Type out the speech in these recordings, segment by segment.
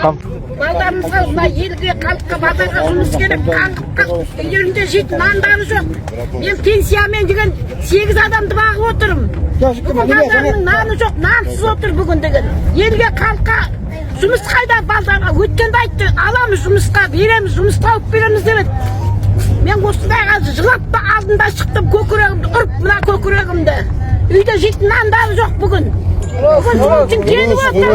Балдарымызға мына елге халыққа базарға жұмыс керек. Халыққа үйлерінде жейтін нандары жоқ. Мен пенсиямен деген 8 адамды бағып отырмын. Бүгін балдарымның наны жоқ, нансыз отыр бүгін деген. Елге халыққа жұмыс қайда балдарға? Өткенде айтты, аламыз жұмысқа, береміз, жұмыс тауып береміз деп еді. Мен осындай қазір жылап алдында шықтым, көкірегімді ұрып, мына көкірегімді. Үйде жейтін нандары жоқ бүгін. Бүгін жұмыстың келіп отыр.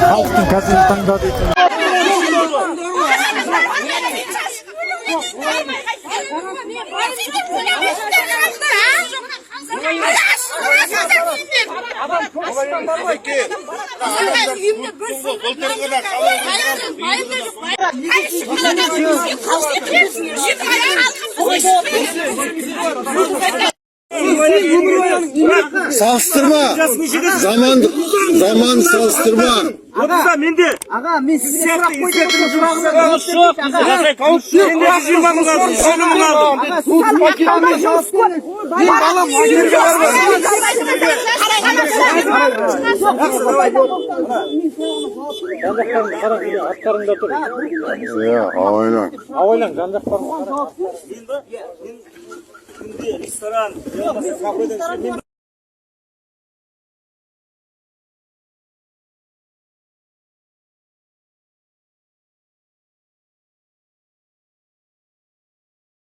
Халықтың қазір таңдады екен. Салыстырма. Zaman салыстырма. Отызда менде. Аға, мен сізге сұрақ қойдым. Авайлан, жан-жақтарың. Ресторан.